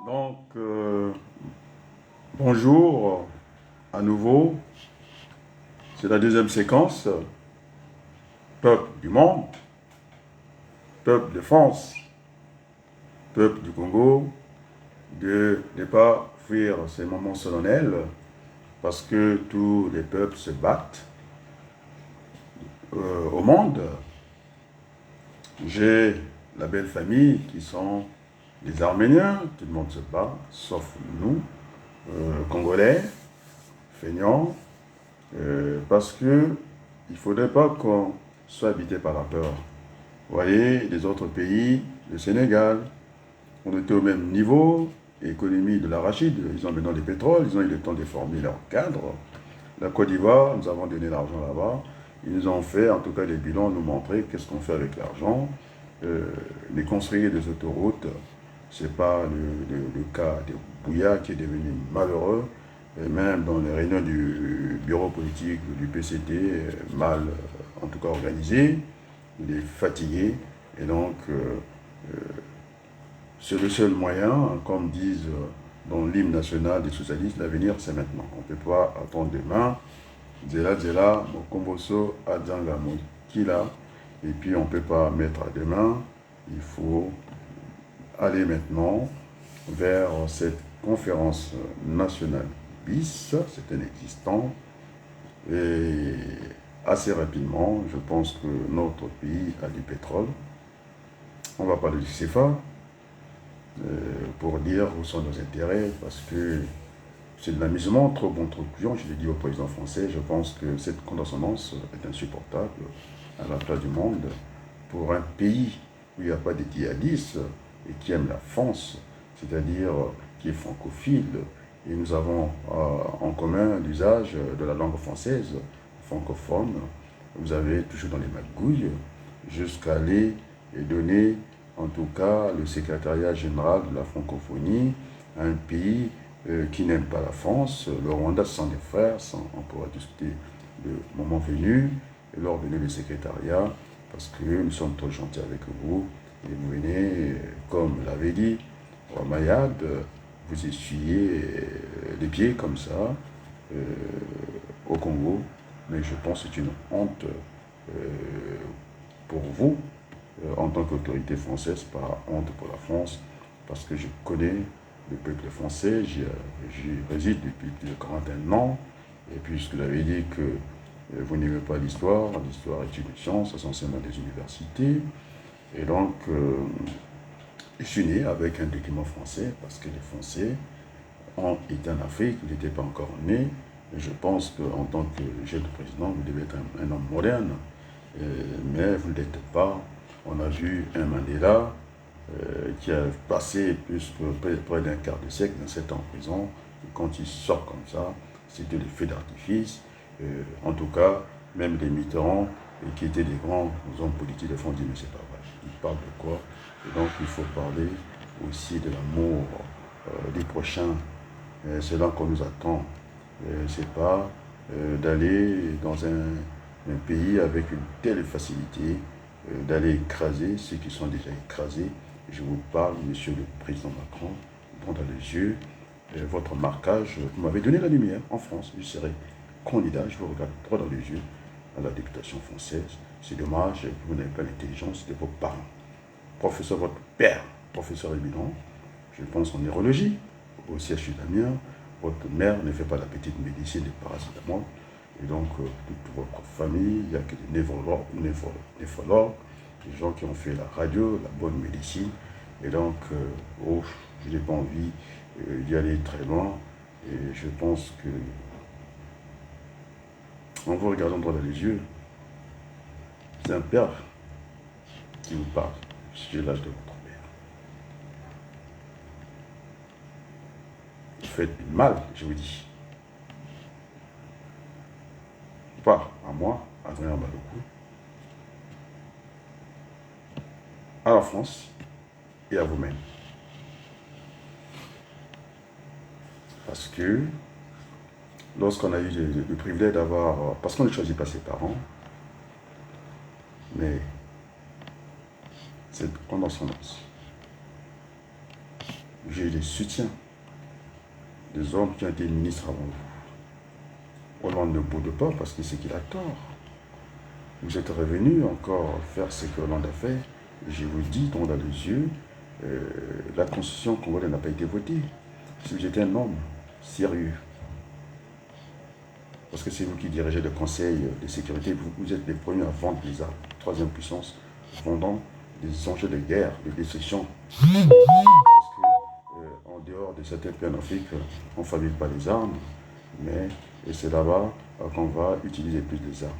Donc, bonjour à nouveau. C'est la deuxième séquence. Peuple du monde, peuple de France, peuple du Congo, de ne pas fuir ces moments solennels parce que tous les peuples se battent au monde. J'ai la belle famille qui sont les Arméniens, tout le monde se bat, sauf nous, Congolais, feignants, parce que il ne faudrait pas qu'on soit habité par la peur. Vous voyez, les autres pays, le Sénégal, on était au même niveau, économie de l'arachide, ils ont maintenant du pétrole, ils ont eu le temps de former leur cadre. La Côte d'Ivoire, nous avons donné l'argent là-bas, ils nous ont fait, en tout cas, des bilans, nous montrer qu'est-ce qu'on fait avec l'argent. Les construire des autoroutes, ce n'est pas le cas de Bouya qui est devenu malheureux, et même dans les réunions du bureau politique du PCT, mal en tout cas organisé, il est fatigué, et donc c'est le seul moyen, comme disent dans l'hymne national des socialistes, l'avenir c'est maintenant. On ne peut pas attendre demain, Zela Zela, Mokomboso, Adzanga Mokila, et puis on ne peut pas mettre à demain, il faut aller maintenant vers cette conférence nationale bis, c'est inexistant, et assez rapidement, je pense que notre pays a du pétrole. On va parler du CFA pour dire où sont nos intérêts, parce que c'est de l'amusement, trop bon, trop couillon. Je l'ai dit au président français, je pense que cette condescendance est insupportable à la place du monde pour un pays où il n'y a pas de djihadistes et qui aime la France, c'est-à-dire qui est francophile. Et nous avons en commun l'usage de la langue française, francophone. Vous avez toujours dans les magouilles, jusqu'à aller et donner, en tout cas, le secrétariat général de la francophonie à un pays qui n'aime pas la France. Le Rwanda sans des frères, on pourra discuter le moment venu, et leur donner le secrétariat, parce que nous sommes trop gentils avec vous, et vous venez, comme l'avait dit Mayad, vous essuyez les pieds comme ça au Congo, mais je pense que c'est une honte pour vous, en tant qu'autorité française, pas honte pour la France, parce que je connais le peuple français, j'y réside depuis plus de 41 ans, et puisque vous avez dit que vous n'aimez pas l'histoire, l'histoire est une science, essentiellement des universités, et donc je suis né avec un document français, parce que les Français ont été en Afrique, ils n'étaient pas encore nés, et je pense qu'en tant que jeune président, vous devez être un homme moderne, mais vous ne l'êtes pas. On a vu un Mandela qui a passé plus que près d'un quart de siècle dans 7 ans en prison. Et quand il sort comme ça, c'était le feu d'artifice. En tout cas, même les Mitterrand, qui étaient des grands hommes politiques, font dire mais c'est pas vrai. Ils parlent de quoi? Et donc il faut parler aussi de l'amour des prochains. C'est là qu'on nous attend. C'est pas d'aller dans un pays avec une telle facilité, d'aller écraser ceux qui sont déjà écrasés. Je vous parle, monsieur le président Macron, droit dans les yeux, votre marquage, vous m'avez donné la lumière en France, je serai candidat, je vous regarde droit dans les yeux à la députation française. C'est dommage que vous n'avez pas l'intelligence de vos parents. Professeur, votre père, professeur éminent, je pense en neurologie, au CHU d'Amiens, votre mère ne fait pas la petite médecine des paracétamol, et donc toute votre famille, il n'y a que des néphrologues, des gens qui ont fait la radio, la bonne médecine, et donc je n'ai pas envie d'y aller très loin, et je pense que en vous regardant droit dans les yeux, c'est un père qui vous parle, j'ai l'âge de votre père. Vous faites du mal, je vous dis. Pas à moi, Adrien Balokou, à la France et à vous-même. Parce que lorsqu'on a eu le privilège d'avoir, parce qu'on ne choisit pas ses parents, mais cette condescendance, j'ai eu des soutiens des hommes qui ont été ministres avant vous. Hollande ne boude pas parce que c'est qu'il a tort. Vous êtes revenu encore faire ce que Hollande a fait. Et je vous dis, dans les yeux, la constitution congolaise n'a pas été votée. Si vous étiez un homme sérieux, parce que c'est vous qui dirigez le Conseil de sécurité, vous êtes les premiers à vendre les armes. Troisième puissance, vendant des enjeux de guerre, de destruction. Parce que, en dehors de certains pays en Afrique, on ne fabrique pas les armes, mais c'est là-bas qu'on va utiliser plus les armes.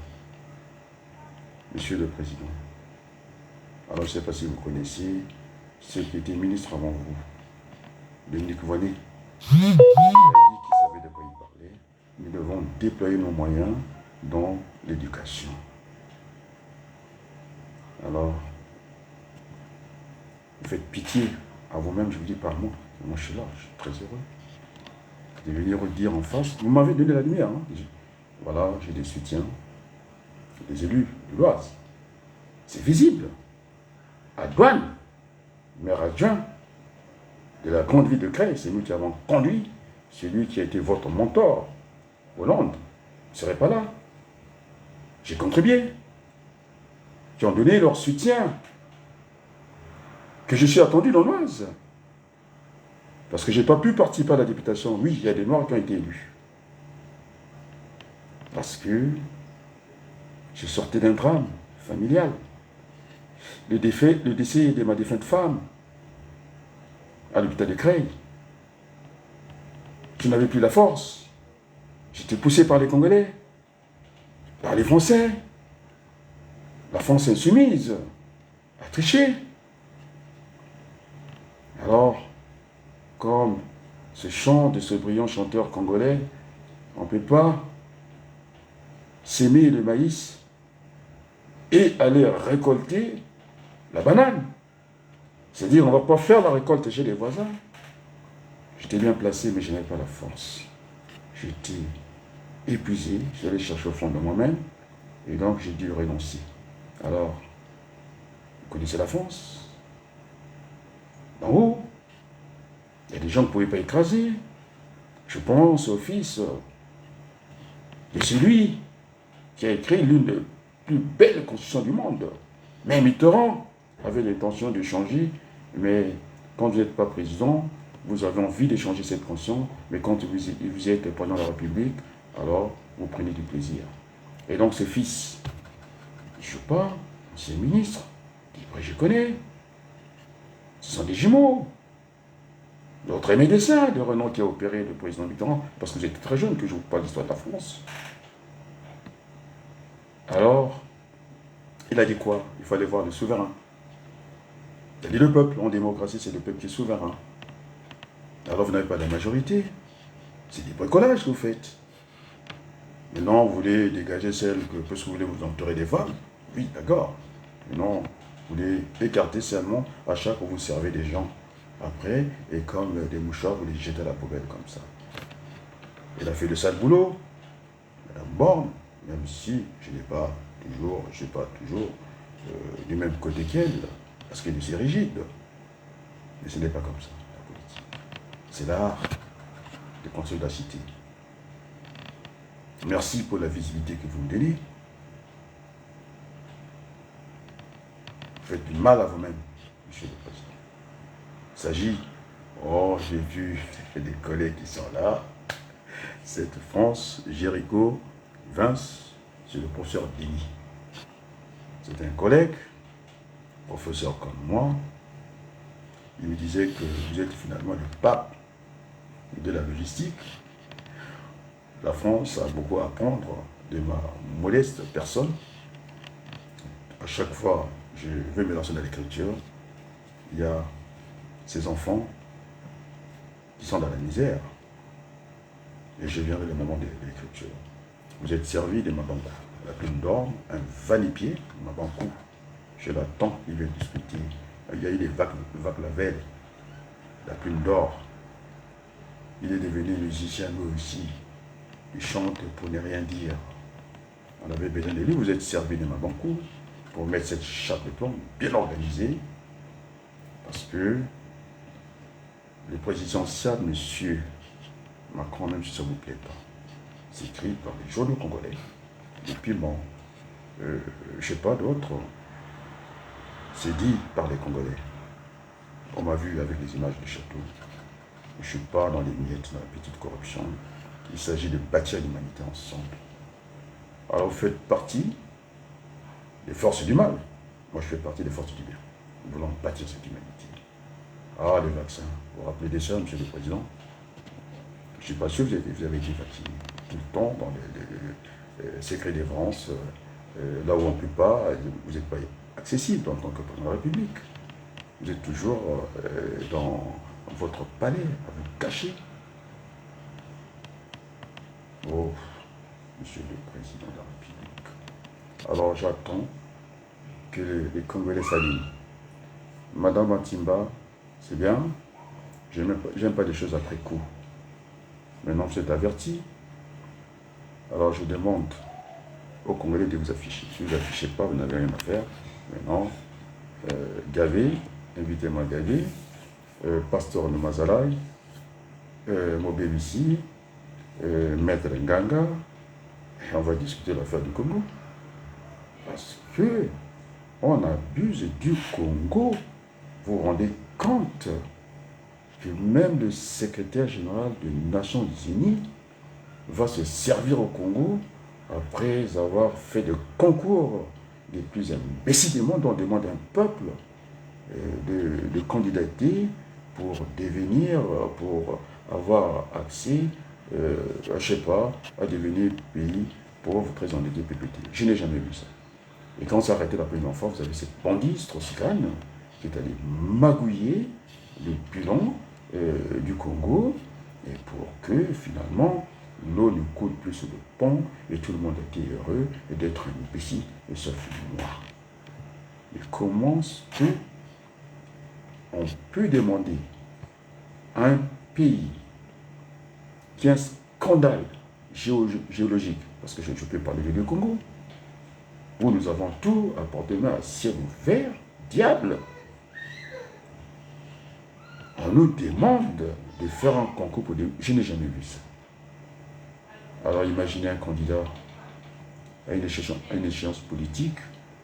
Monsieur le Président, alors je ne sais pas si vous connaissez ceux qui étaient ministres avant vous. Dominique Voynet, il a dit qu'il savait de quoi il parlait. Nous devons déployer nos moyens dans l'éducation. Alors, vous faites pitié à vous-même, je vous dis par moi. Moi, je suis là, je suis très heureux de venir vous dire en face. Vous m'avez donné la lumière. Hein. Voilà, j'ai des soutiens, des élus de l'Oise. C'est visible. À Douane, maire adjoint de la grande ville de Creil, c'est nous qui avons conduit celui qui a été votre mentor, Hollande. Vous ne serez pas là. J'ai contribué. Qui ont donné leur soutien. Que je suis attendu dans l'Oise. Parce que je n'ai pas pu participer à la députation. Oui, il y a des Noirs qui ont été élus. Parce que je sortais d'un drame familial. Le décès de ma défunte femme à l'hôpital de Creil. Je n'avais plus la force. J'étais poussé par les Congolais, par les Français. La France insoumise a triché. Alors, comme ce chant de ce brillant chanteur congolais, on ne peut pas s'aimer le maïs et aller récolter la banane. C'est-à-dire, on ne va pas faire la récolte chez les voisins. J'étais bien placé, mais je n'avais pas la force. J'étais épuisé, j'allais chercher au fond de moi-même, et donc j'ai dû renoncer. Alors, vous connaissez la France? D'en haut, il y a des gens qui ne pouvaient pas écraser. Je pense au fils de celui qui a écrit l'une des plus belles constitutions du monde. Même Mitterrand avait l'intention de changer, mais quand vous n'êtes pas président, vous avez envie de changer cette constitution, mais quand vous êtes président de la République, alors vous prenez du plaisir. Et donc ce fils, je ne sais pas, ancien ministre, je connais, ce sont des jumeaux. L'autre est médecin de renom qui a opéré le président Mitterrand, parce que vous êtes très jeune que je vous parle de l'histoire de la France. Alors, il a dit quoi? Il fallait voir le souverain. Il a dit le peuple, en démocratie, c'est le peuple qui est souverain. Alors vous n'avez pas la majorité. C'est des bricolages que vous faites. Maintenant, vous voulez dégager celle que, parce que vous voulez vous entourer des femmes. Oui, d'accord. Maintenant, vous voulez écarter seulement à chaque fois que vous servez des gens. Après, et comme des mouchoirs, vous les jetez à la poubelle comme ça. Il a fait le sale boulot. Madame Borne, même si je n'ai pas toujours, du même côté qu'elle, parce qu'elle est rigide. Mais ce n'est pas comme ça, la politique. C'est l'art de construire la cité. Merci pour la visibilité que vous me donnez. Vous faites du mal à vous-même, Monsieur le Président. Il s'agit, j'ai vu des collègues qui sont là, cette France, Jéricho, Vince, c'est le professeur Denis. C'est un collègue, professeur comme moi. Il me disait que vous êtes finalement le pape de la logistique. La France a beaucoup à apprendre de ma modeste personne. À chaque fois que je vais me lancer dans l'écriture, il y a ces enfants qui sont dans la misère. Et je viendrai le moment de l'écriture. Vous êtes servi de Mabankou, la plume d'or, un vanipier, Mabankou. Je l'attends, il veut discuter. Il y a eu des Vaclavel, la plume d'or. Il est devenu musicien lui aussi. Il chante pour ne rien dire. On avait besoin de lui. Vous êtes servi de Mabankou pour mettre cette chape de plomb bien organisée. Parce que le présidentiel, monsieur Macron, même si ça ne vous plaît pas, c'est écrit par les journaux congolais. Et puis bon, je ne sais pas d'autres, c'est dit par les Congolais. On m'a vu avec les images du château. Je ne suis pas dans les miettes, dans la petite corruption. Il s'agit de bâtir l'humanité ensemble. Alors vous faites partie des forces du mal. Moi je fais partie des forces du bien. Nous voulons bâtir cette humanité. Ah, le vaccin. Vous vous rappelez de ça, monsieur le Président? Je ne suis pas sûr que vous avez été vacciné. Tout le temps, dans les secrets défense, là où on ne peut pas, vous n'êtes pas accessible en tant que président de la République. Vous êtes toujours dans votre palais, à vous cacher. Oh, monsieur le Président de la République. Alors j'attends que les Congolais s'alignent. Madame Matimba, c'est bien. Je n'aime pas des choses après coup. Maintenant, vous êtes averti. Alors je demande aux Congolais de vous afficher. Si vous ne vous affichez pas, vous n'avez rien à faire. Maintenant, Gavé, invitez-moi Gavé, Pasteur Numazalai, Mobébissi, Maître Nganga, et on va discuter de l'affaire du Congo. Parce que on abuse du Congo. Vous vous rendez compte que même le secrétaire général des Nations Unies va se servir au Congo après avoir fait des concours les plus imbéciles du monde. On demande à un peuple de candidater pour devenir, pour avoir accès, je ne sais pas, à devenir pays pauvre, très endetté, PPT. Je n'ai jamais vu ça. Et quand on s'est arrêté la première fois, vous avez cette bandit Strauss-Kahn qui est allé magouiller le bilan du Congo, et pour que finalement l'eau ne coule plus sur le pont et tout le monde était heureux et d'être un imbécile, et sauf moi. Mais comment est-ce qu'on peut demander à un pays qui a un scandale géologique, parce que je peux parler du Congo, où nous avons tout à portée de main à ciel ouvert, diable, on nous demande de faire un concours pour des... Je n'ai jamais vu ça. Alors imaginez un candidat à une échéance politique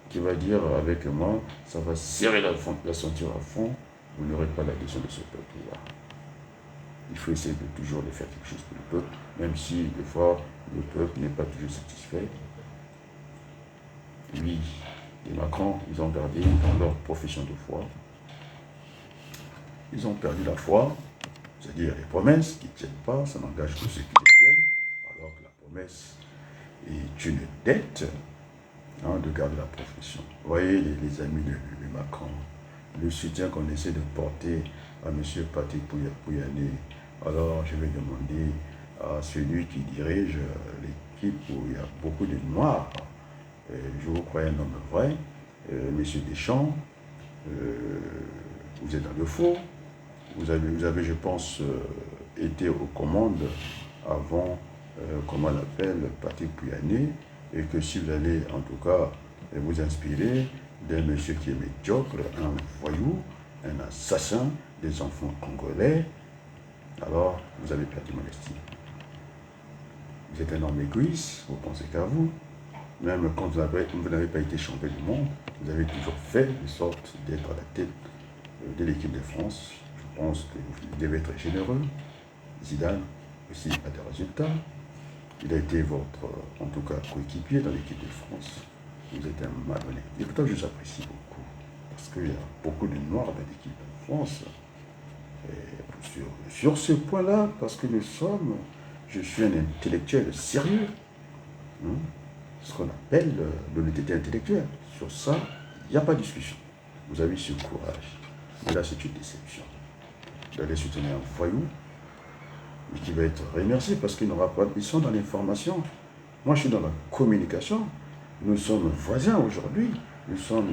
qui va dire avec moi, ça va serrer la ceinture à fond, vous n'aurez pas l'adhésion de ce peuple-là. Il faut essayer de toujours de faire quelque chose pour le peuple, même si des fois le peuple n'est pas toujours satisfait. Lui et Macron, ils ont perdu dans leur profession de foi. Ils ont perdu la foi, c'est-à-dire les promesses qui ne tiennent pas, ça n'engage que ceux qui les tiennent, alors que la promesse est une dette de garder la profession. Vous voyez les amis de Macron, le soutien qu'on essaie de porter à M. Patrick Pouyanné. Alors je vais demander à celui qui dirige l'équipe où il y a beaucoup de noirs, je vous crois un homme vrai, M. Deschamps, vous êtes dans le faux. Vous avez, je pense, été aux commandes avant, comment on l'appelle, Patrick Pouyanné, et que si vous allez, en tout cas, vous inspirer d'un monsieur qui est médiocre, un voyou, un assassin des enfants congolais, alors vous avez perdu mon estime. Vous êtes un homme égoïste, vous pensez qu'à vous. Même quand vous n'avez pas été champion du monde, vous avez toujours fait de sorte d'être à la tête de l'équipe de France. Je pense que vous devez être généreux. Zidane aussi a des résultats. Il a été votre, en tout cas, coéquipier dans l'équipe de France. Vous êtes un malhonnête. Et pourtant, je vous apprécie beaucoup. Parce qu'il y a beaucoup de noirs dans l'équipe de France. Et sur ce point-là, parce que je suis un intellectuel sérieux. Ce qu'on appelle l'honnêteté intellectuelle. Sur ça, il n'y a pas de discussion. Vous avez ce courage. Mais là, c'est une déception. D'aller soutenir un voyou, mais qui va être remercié parce qu'il n'aura pas... Ils sont dans l'information. Moi, je suis dans la communication. Nous sommes voisins aujourd'hui. Nous sommes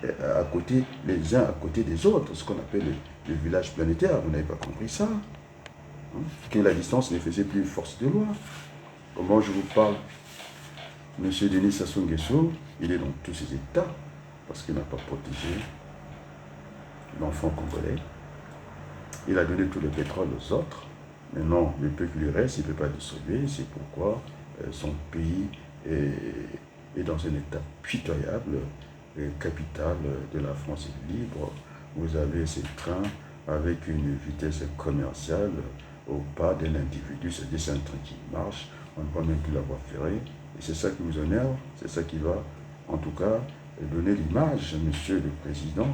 à côté, les uns à côté des autres, ce qu'on appelle le village planétaire. Vous n'avez pas compris ça, que la distance ne faisait plus force de loi. Comment je vous parle? M. Denis Sassou Nguesso, il est dans tous ses états parce qu'il n'a pas protégé l'enfant congolais. Il a donné tout le pétrole aux autres. Maintenant, le peu qui lui reste, il ne peut pas distribuer. C'est pourquoi son pays est dans un état pitoyable. Capitale de la France est libre. Vous avez ces trains avec une vitesse commerciale au pas d'un individu. C'est-à-dire c'est un train qui marche. On ne voit même plus la voie ferrée. Et c'est ça qui vous énerve. C'est ça qui va, en tout cas, donner l'image, monsieur le président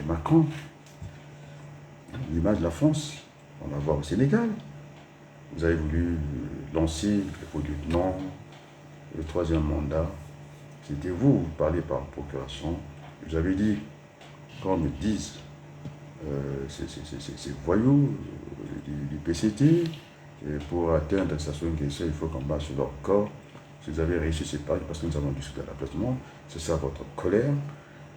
Macron, l'image de la France. On va voir au Sénégal. Vous avez voulu lancer le lieutenant, le troisième mandat. C'était vous, vous parlez par procuration. Vous avez dit, quand on me dise ces voyous du PCT, pour atteindre la station de il faut qu'on marche sur leur corps. Si vous avez réussi, c'est pas parce que nous avons discuté à la place du monde. C'est ça votre colère.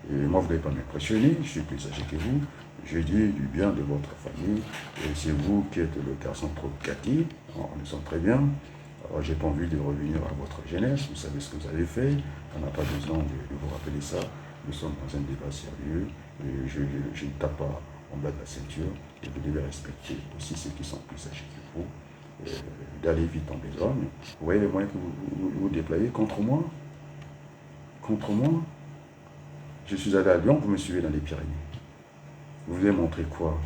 Et moi, vous n'avez pas m'impressionner, je suis plus âgé que vous. Je dis du bien de votre famille. Et c'est vous qui êtes le garçon trop gâté. On le sent très bien. Alors, j'ai pas envie de revenir à votre jeunesse. Vous savez ce que vous avez fait. On n'a pas besoin de vous rappeler ça. Nous sommes dans un débat sérieux. Et je ne tape pas en bas de la ceinture. Et vous devez respecter aussi ceux qui sont plus âgés que vous. D'aller vite en besogne. Vous voyez les moyens que vous déployez contre moi? Contre moi? Je suis allé à Lyon, vous me suivez dans les Pyrénées. Vous voulez montrer quoi?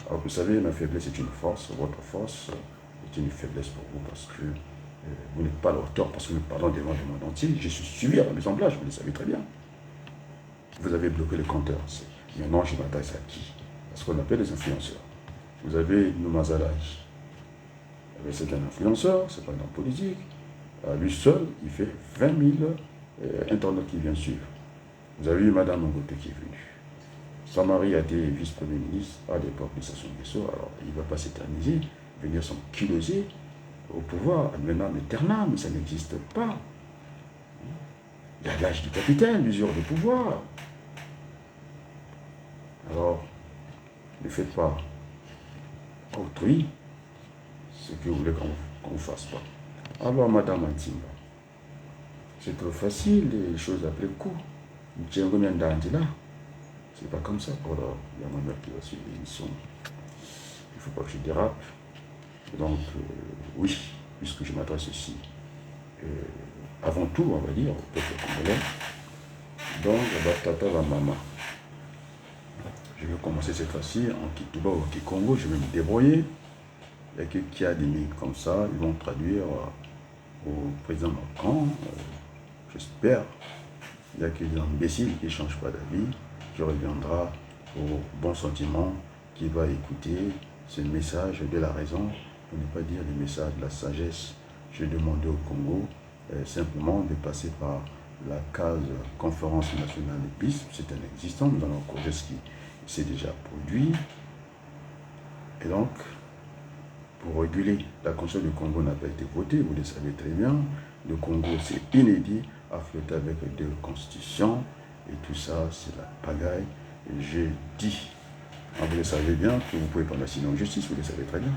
Alors vous savez, ma faiblesse est une force, votre force est une faiblesse pour vous parce que vous n'êtes pas à la hauteur, parce que nous parlons devant le monde entier. Je suis suivi à la Maison Blanche, vous le savez très bien. Vous avez bloqué le compteur. Maintenant, je m'adresse à qui? À ce qu'on appelle les influenceurs. Vous avez Noumazalaj. C'est un influenceur, c'est pas un homme politique. À lui seul, il fait 20 000 internautes qui viennent suivre. Vous avez eu Madame Ngote qui est venue. Son mari a été vice-premier ministre à l'époque de Sassou Nguesso, alors il ne va pas s'éterniser, venir s'enkyloser au pouvoir, maintenant éternel, mais ça n'existe pas. Il y a l'âge du capitaine, l'usure de pouvoir. Alors, ne faites pas autrui ce que vous voulez qu'on ne fasse pas. Alors, Madame Antimba, c'est trop facile, les choses après coup. C'est pas comme ça pour la manière qui va suivre l'émission. Il ne faut pas que je dérape. Donc, oui, puisque je m'adresse ici, avant tout, on va dire, au peuple congolais, donc, Batata va Mama. Je vais commencer cette fois-ci en Kituba ou en Kikongo, je vais me débrouiller. Il y a quelqu'un qui a des micros comme ça, ils vont traduire au président Macron, j'espère. Il y a quelques imbéciles qui ne changent pas d'avis, qui reviendra au bon sentiment, qui va écouter ce message de la raison, pour ne pas dire le message de la sagesse. J'ai demandé au Congo simplement de passer par la case conférence nationale des pistes, c'est un existant, nous allons corriger ce qui s'est déjà produit. Et donc, pour réguler, la Constitution du Congo n'a pas été votée, vous le savez très bien. Le Congo, c'est inédit, à flotter avec deux constitutions, et tout ça, c'est la pagaille. Et j'ai dit, vous le savez bien, que vous pouvez prendre la sinon justice, vous le savez très bien,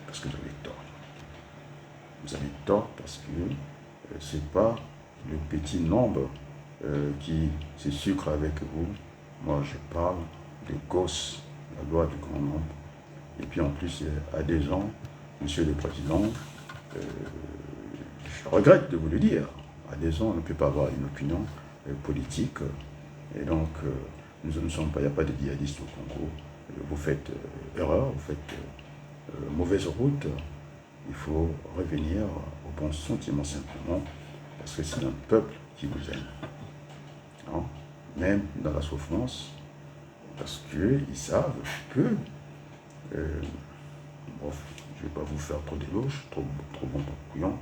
parce que vous avez tort. Vous avez tort parce que ce n'est pas le petit nombre qui se sucre avec vous. Moi, je parle de gosses, la loi du grand nombre. Et puis en plus, à des gens, Monsieur le Président, je regrette de vous le dire, à des gens, on ne peut pas avoir une opinion politique. Et donc, nous ne sommes pas, il n'y a pas de djihadistes au Congo. Vous faites erreur, vous faites mauvaise route. Il faut revenir au bon sentiment simplement, parce que c'est un peuple qui vous aime. Hein? Même dans la souffrance, parce qu'ils savent que, bon, je ne vais pas vous faire trop d'éloges, trop bon pour couillon.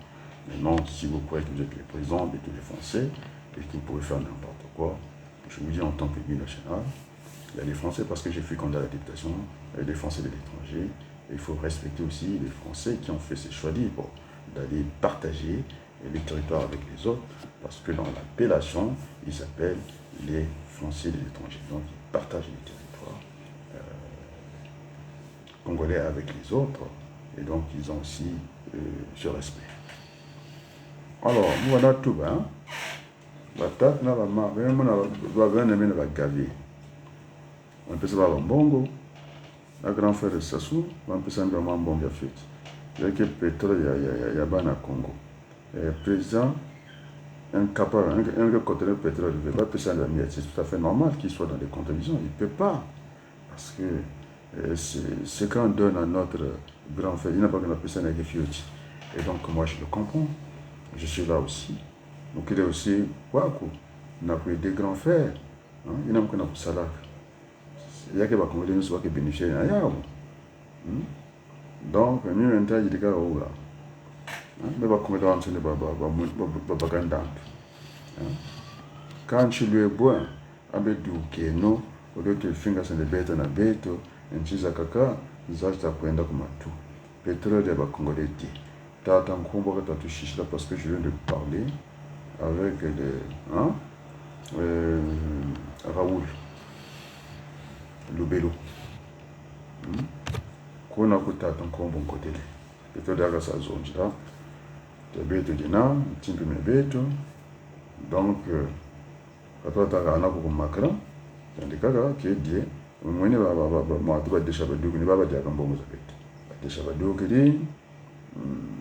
Maintenant, si vous croyez que vous êtes le président de tous les Français et que vous pouvez faire n'importe quoi, je vous dis en tant que binational, il y a les Français parce que j'ai fui contre la dictation, et les Français de l'étranger. Il faut respecter aussi les Français qui ont fait ce choix libre d'aller partager les territoires avec les autres, parce que dans l'appellation, ils s'appellent les Français de l'étranger. Donc, ils partagent les territoires congolais avec les autres, et donc ils ont aussi ce respect. Alors, nous voilà tout, hein. On peut se voir en bongo. un grand frère de Sassou, on peut s'en vraiment bon gars fait. Il y a que pétrole, il y a ban à Congo. Et président, incapable, un côté de pétrole, il ne peut pas passer à la miette. C'est tout à fait normal qu'il soit dans des contributions. Il ne peut pas. Parce que c'est quand on donne à notre grand frère, il n'a pas qu'une personne avec Fioti. Et donc, moi, je le comprends. Je suis là aussi. Donc, il est aussi, Wakou. On a pris des grands frères. Il n'a pas qu'un salaire. Il y a que les Congolais qui bénéficient de ça. Donc, nous, on a dit que mais les Congolais ont dit que quand tu lui es bon, avec du keno, au lieu de finir sur les bêtes na bête, un chisa kaka, zasta kwenda comme tout. Pétrole de Congolais dit. T'as un combat que tu chiches là parce que je viens de parler avec Raoul Lubelo. Qu'on a coûté ton combat bon côté. Pétrole de sa zone là. Tu bêtes de na, tu peux me bêtes. Donc, après, tu as un peu de macron. Tandis que qui est dit, moi, je vais te dire que je vais te dire que je vais te dire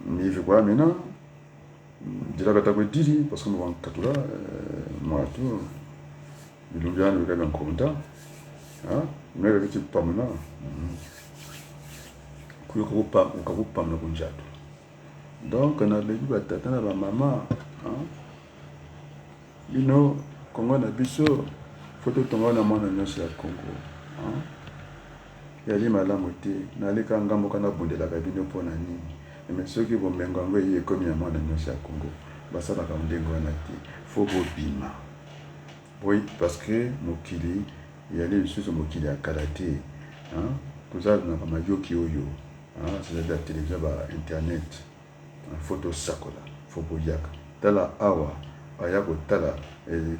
mais il fait quoi maintenant? Je vais te dire parce que je vais te dire moi, tout. Il y a un contact. Mais il y a pas maintenant. Il y a pas de donc, on a dit que la maman. You know, Congo na biso, photo tonga na mwana nyonso ya Congo. Yali malamu te, naleka ngambo kana bundelaka bino mpona nini. Mais soki bomengo yango ye ekomi ya mwana nyonso ya Congo, basalaka ndenge wana te. Faut bobima. Oui, parce que mokili, yali lisusu mokili ya kala te. Kozala na bamayoki oyo, c'est-à-dire la télévision, internet, photo sakola, faut boyaka. Tala awa. Ayako Tala,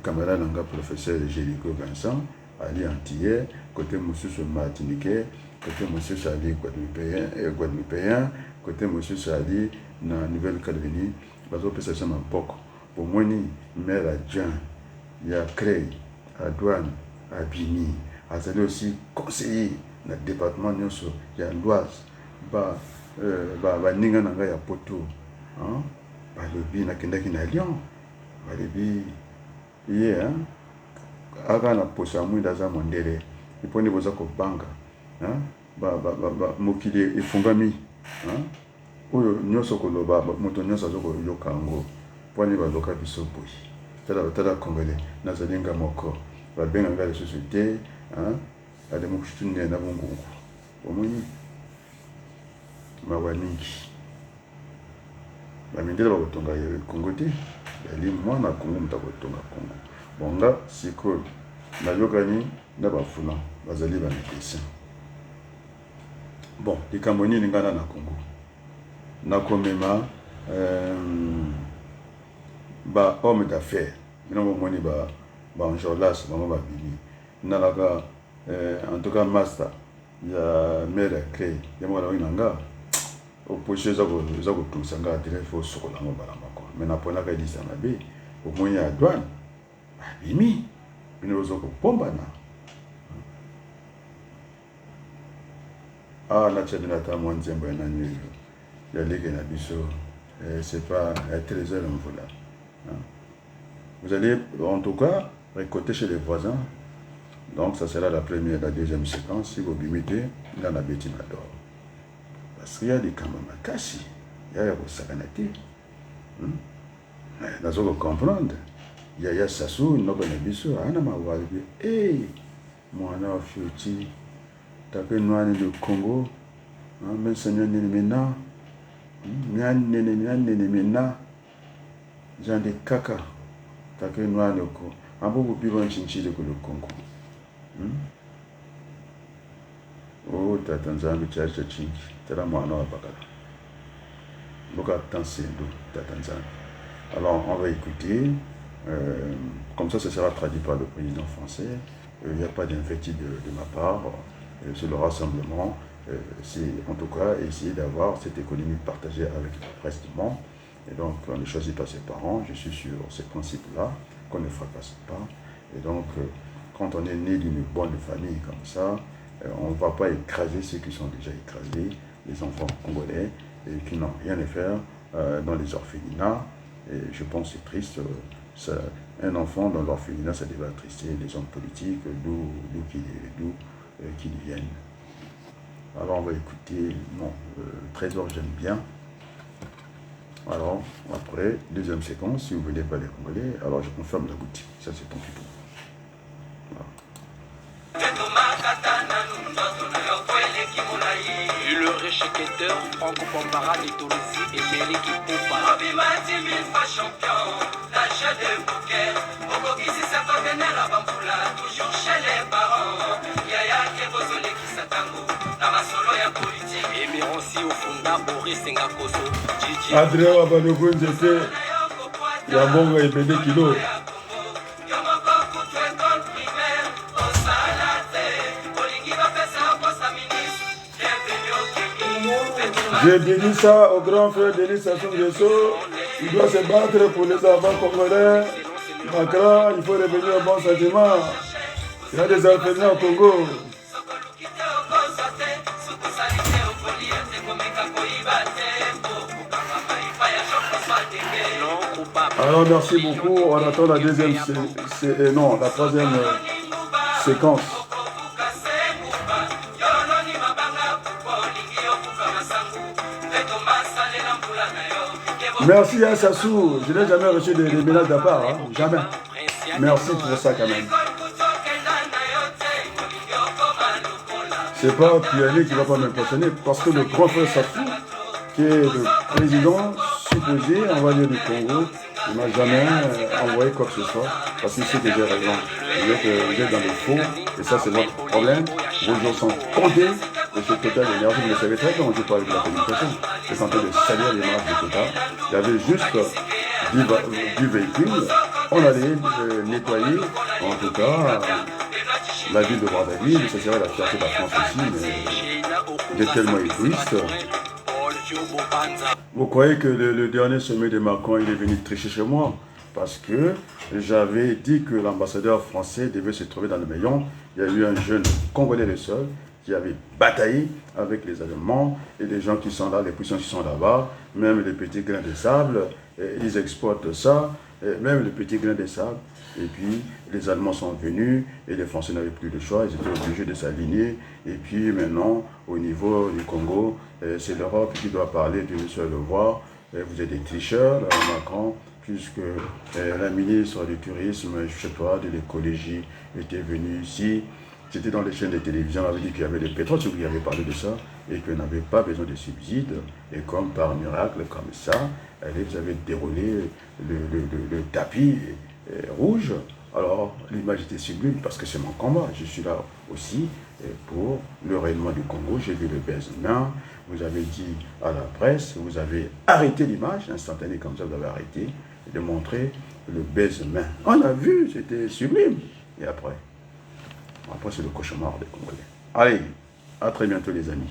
camarade nanga professeur Jéricho Vincent, Ali Antillais, côté monsieur Martiniquais, côté monsieur Sali Guadeloupéen, côté monsieur Sali na Nouvelle-Calédonie, bazo pesa sama poko. Pour moi ni maire adjoint, il y a Crey, à Douane, à Bini, azali aussi conseiller na département nyonso ya Loise, ba ninga nanga ya poto, ba lobi na kendaki na Lyon. Balibi ye aka na posa mwinda za mondele iponi boza ko banga mokili efungami oyo nyonso koloba moto nyonso azoko yoka ngo poni baloka biso boyi tala Congolais nazali nga moko babenga nga lisusu te ale mokushitune na bungungu omoni mawa mingi bamindele bakotonga Congo te yali mwana Congo mutakotonga Congo bonga siko nayokani na bafuna bazali ba médecin bon likambo nini ngana na Congo nakomema ba homme d'affaires mina bomoni ba Anjolas bango babimi nalaka en tout cas master ya maire Crey ya mwana winanga opposition za kotumisa nga direct fo sokola ngo balamako mais napona ka disa na be omoni ya douane abimi bino ozo kopombana na tshedina ta mwa nzembo ya nani ya ligue na biso c'est pas très mvula vous allez en tout cas récolter chez les voisins donc ça sera la première la deuxième séquence si vous bimitez dans la bétine d'or. Parce qu'il y a des camarades makasi, il y a des sakanati. Nous allons comprendre. Il y a Sassou, il y a Bisso, il y a Mawalibi. Hey, moi, on a Fioti, tapé noir de Congo, mais Seigneur Nénémena, Nénémena, Jean de Kaka, tapé noir de Congo. Un peu plus loin, Chinchi de Congo. Oh, Tatanzambi, Tchacha Chinchi, Tera Moana Bakala. Boka Tansendo, Tatanzambi. Alors, on va écouter. Comme ça sera traduit par le président français. Il n'y a pas d'invective de ma part. C'est le rassemblement. C'est en tout cas essayer d'avoir cette économie partagée avec la presse du monde. Et donc, on ne choisit pas ses parents. Je suis sur ces principes-là, qu'on ne fracasse pas. Et donc, quand on est né d'une bonne famille comme ça, on ne va pas écraser ceux qui sont déjà écrasés, les enfants congolais, et qui n'ont rien à faire dans les orphelinats. Et je pense que c'est triste. Un enfant dans l'orphelinat, ça devait attrister les hommes politiques, d'où qu'ils viennent. Alors on va écouter, non, Trésor j'aime bien. Alors après, deuxième séquence, si vous venez pas les Congolais, alors je confirme la boutique. Ça c'est ton pipeau. Le réchéqueteur, Franco Pambara, Nitolosi et Meli Kipoupa. Champion, l'achat de poker. Oko qui s'est partenaire à Bamboula, toujours chez les parents. Yaya Kebozole qui s'attend, la masolo ya politique. Et Mironsi au Funda, Boris Sengakoso. Adrien Wabanoko Nzete, Yabonga et Bede Kilo. J'ai dit ça au grand frère Denis Sassou Nguesso. Il doit se battre pour les enfants congolais. Macron, il faut revenir au bon sentiment. Il y a des orphelins au Congo. Alors merci beaucoup. On attend la deuxième, la troisième séquence. Merci à Sassou, je n'ai jamais reçu des menaces de part, hein? Jamais. Merci pour ça quand même. C'est pas Piané qui ne va pas m'impressionner, parce que le grand frère Sassou, qui est le président supposé, on va dire du Congo, il ne m'a jamais envoyé quoi que ce soit, parce qu'il sait que j'ai raison. Vous êtes dans le faux, et ça c'est votre problème. Vos jours sont comptés. Et ce Total d'énergie, vous le savez très bien, je parle de la communication. C'est en train de salir l'image de Total. Il y avait juste du véhicule. On allait nettoyer, en tout cas, la ville de Brazzaville. Ça serait la fierté de la France aussi, mais il est tellement égoïste. Vous croyez que le dernier sommet de Macron, il est venu tricher chez moi? Parce que j'avais dit que l'ambassadeur français devait se trouver dans le Mayon. Il y a eu un jeune Congolais le seul qui avait bataillé avec les Allemands et les gens qui sont là, les puissants qui sont là-bas, même les petits grains de sable, ils exportent ça, même les petits grains de sable. Et puis les Allemands sont venus et les Français n'avaient plus de choix, ils étaient obligés de s'aligner. Et puis maintenant, au niveau du Congo, c'est l'Europe qui doit parler d'une seule voix. Vous êtes des tricheurs, Macron, puisque la ministre du Tourisme, je sais pas, de l'écologie était venue ici. C'était dans les chaînes de télévision, on avait dit qu'il y avait le pétrole, si vous avez parlé de ça, et qu'on n'avait pas besoin de subsides. Et comme par miracle, comme ça, vous avez déroulé le tapis rouge. Alors, l'image était sublime parce que c'est mon combat. Je suis là aussi pour le rayonnement du Congo. J'ai vu le baise-main. Vous avez dit à la presse, vous avez arrêté l'image, instantané comme ça, vous avez arrêté de montrer le baise-main. On a vu, c'était sublime. Et après c'est le cauchemar des Congolais. Allez, à très bientôt les amis.